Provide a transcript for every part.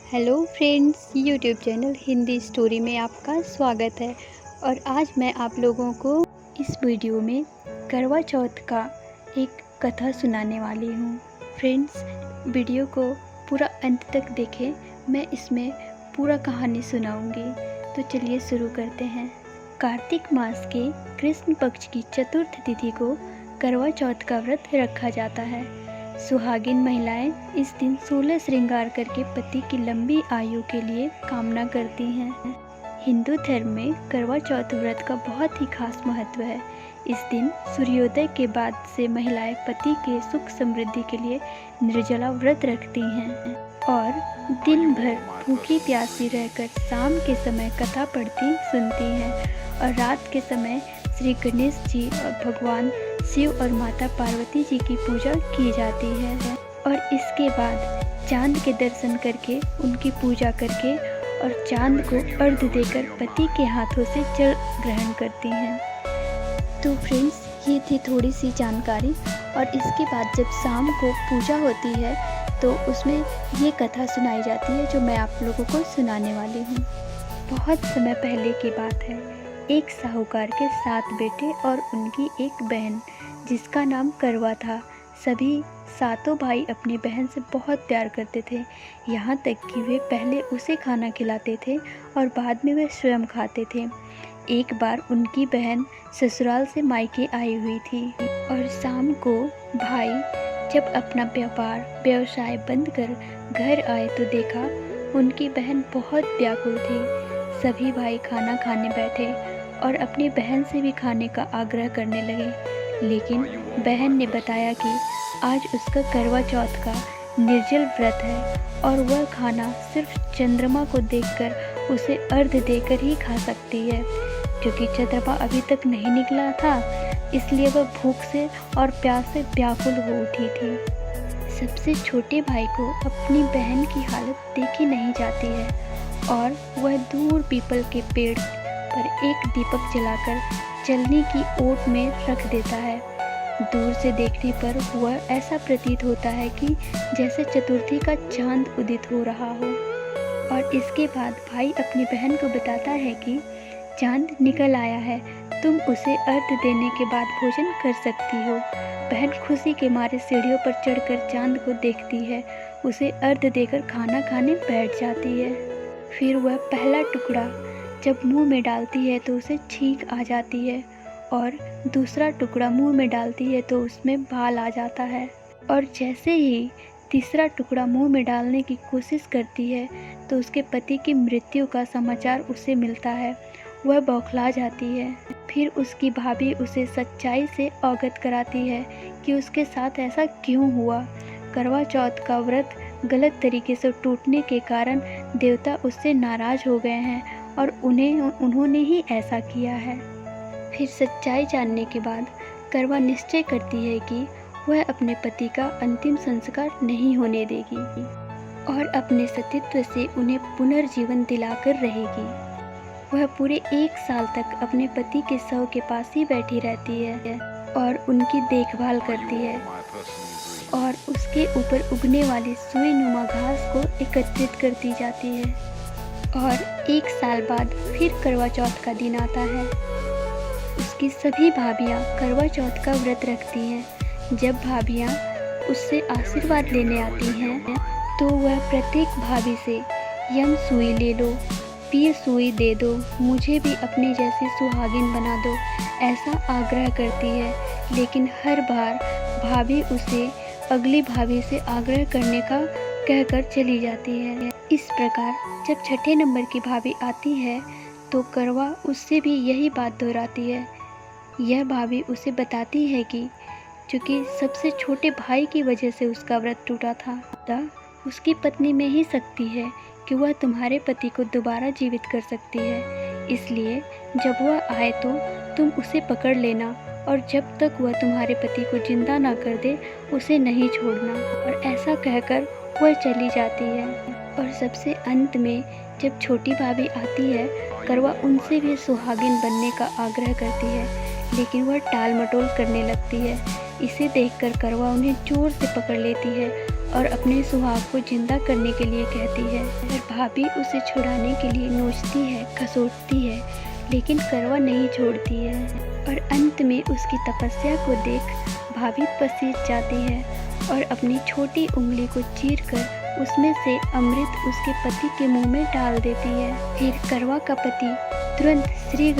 Hello friends, YouTube channel Hindi story में आपका स्वागत है। और आज मैं आप लोगों को इस वीडियो में करवा चौथ का एक कथा सुनाने वाली हूँ। फ्रेंड्स, वीडियो को पूरा अंत तक देखें, मैं इसमें पूरा कहानी सुनाऊंगी। तो चलिए शुरू करते हैं। कार्तिक मास के कृष्ण पक्ष की चतुर्थ तिथि को करवा चौथ का व्रत रखा जाता है। सुहागिन महिलाएं इस दिन 16 श्रृंगार करके पति की लंबी आयु के लिए कामना करती हैं। हिंदू धर्म में करवा चौथ व्रत का बहुत ही खास महत्व है। इस दिन सूर्योदय के बाद से महिलाएं पति के सुख समृद्धि के लिए निर्जला व्रत रखती हैं और दिन भर भूखी प्यासी रहकर शाम के समय कथा पढ़ती सुनती हैं और रात के समय श्री गणेश जी और भगवान शिव और माता पार्वती जी की पूजा की जाती है और इसके बाद चांद के दर्शन करके उनकी पूजा करके और चांद को अर्घ्य देकर पति के हाथों से जल ग्रहण करती हैं। तो फ्रेंड्स, ये थी थोड़ी सी जानकारी। और इसके बाद जब शाम को पूजा होती है तो उसमें ये कथा सुनाई जाती है जो मैं आप लोगों को सुनाने वाली हूँ। बहुत समय पहले की बात है। एक साहूकार के 7 बेटे और उनकी एक बहन जिसका नाम करवा था। सभी 7 भाई अपनी बहन से बहुत प्यार करते थे, यहाँ तक कि वे पहले उसे खाना खिलाते थे और बाद में वे स्वयं खाते थे। एक बार उनकी बहन ससुराल से मायके आई हुई थी और शाम को भाई जब अपना व्यवसाय बंद कर घर आए तो देखा उनकी बहन बहुत व्याकुल थी। सभी भाई खाना खाने बैठे और अपनी बहन से भी खाने का आग्रह करने लगे, लेकिन बहन ने बताया कि आज उसका करवा चौथ का निर्जल व्रत है और वह खाना सिर्फ चंद्रमा को देखकर उसे अर्घ्य देकर ही खा सकती है। क्योंकि चंद्रमा अभी तक नहीं निकला था, इसलिए वह भूख से और प्यास से व्याकुल हो उठी थी। सबसे छोटे भाई को अपनी बहन की हालत देखी नहीं जाती है और वह दूर पीपल के पेड़ पर एक दीपक जलाकर जलने की ओट में रख देता है। दूर से देखने पर वह ऐसा प्रतीत होता है कि जैसे चतुर्थी का चांद उदित हो रहा हो। और इसके बाद भाई अपनी बहन को बताता है कि चांद निकल आया है, तुम उसे अर्घ्य देने के बाद भोजन कर सकती हो। बहन खुशी के मारे सीढ़ियों पर चढ़कर चांद को देखती है, उसे अर्घ्य देकर खाना खाने बैठ जाती है। फिर वह पहला टुकड़ा जब मुंह में डालती है तो उसे छींक आ जाती है और दूसरा टुकड़ा मुंह में डालती है तो उसमें बाल आ जाता है। और जैसे ही तीसरा टुकड़ा मुंह में डालने की कोशिश करती है तो उसके पति की मृत्यु का समाचार उसे मिलता है। वह बौखला जाती है। फिर उसकी भाभी उसे सच्चाई से अवगत कराती है कि उसके साथ ऐसा क्यों हुआ। करवा चौथ का व्रत गलत तरीके से टूटने के कारण देवता उससे नाराज हो गए हैं और उन्होंने ही ऐसा किया है। फिर सच्चाई जानने के बाद करवा निश्चय करती है कि वह अपने पति का अंतिम संस्कार नहीं होने देगी और अपने सतीत्व से उन्हें पुनर्जीवन दिलाकर रहेगी। वह पूरे 1 साल तक अपने पति के शव के पास ही बैठी रहती है और उनकी देखभाल करती है और उसके ऊपर उगने वाली सुई नुमा घास को एकत्रित करती जाती है। और 1 साल बाद फिर करवा चौथ का दिन आता है। उसकी सभी भाभियाँ करवा चौथ का व्रत रखती हैं। जब भाभियाँ उससे आशीर्वाद लेने आती हैं तो वह प्रत्येक भाभी से यम सुई ले लो, पीर सुई दे दो, मुझे भी अपनी जैसी सुहागिन बना दो, ऐसा आग्रह करती है। लेकिन हर बार भाभी उसे अगली भाभी से आग्रह करने का कहकर चली जाती है। इस प्रकार जब छठे नंबर की भाभी आती है तो करवा उससे भी यही बात दोहराती है। यह भाभी उसे बताती है कि चूँकि सबसे छोटे भाई की वजह से उसका व्रत टूटा था, उसकी पत्नी में ही शक्ति है कि वह तुम्हारे पति को दोबारा जीवित कर सकती है। इसलिए जब वह आए तो तुम उसे पकड़ लेना और जब तक वह तुम्हारे पति को जिंदा ना कर दे उसे नहीं छोड़ना। और ऐसा कहकर वह चली जाती है। और सबसे अंत में जब छोटी भाभी आती है, करवा उनसे भी सुहागिन बनने का आग्रह करती है, लेकिन वह टाल मटोल करने लगती है। इसे देखकर करवा उन्हें जोर से पकड़ लेती है और अपने सुहाग को जिंदा करने के लिए कहती है। और भाभी उसे छुड़ाने के लिए नोचती है, खसोटती है, लेकिन करवा नहीं छोड़ती है। और अंत में उसकी तपस्या को देख भाभी पसीज जाती है और अपनी छोटी उंगली को चीरकर उसमें से अमृत उसके पति के मुंह में डाल देती है। फिर करवा का पति तुरंत श्री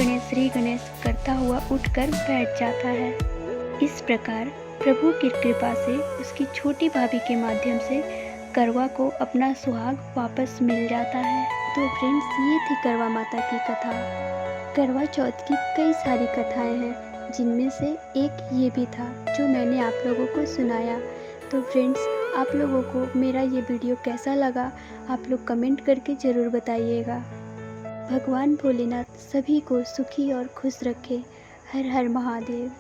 गणेश करता हुआ उठकर बैठ जाता है। इस प्रकार प्रभु की कृपा से उसकी छोटी भाभी के माध्यम से करवा को अपना सुहाग वापस मिल जाता है। तो फ्रेंड्स, ये थी करवा माता की कथा। करवा चौथ की कई सारी कथाएं हैं, जिनमें से एक ये भी था जो मैंने आप लोगों को सुनाया। तो फ्रेंड्स, आप लोगों को मेरा ये वीडियो कैसा लगा, आप लोग कमेंट करके ज़रूर बताइएगा। भगवान भोलेनाथ सभी को सुखी और खुश रखे। हर हर महादेव।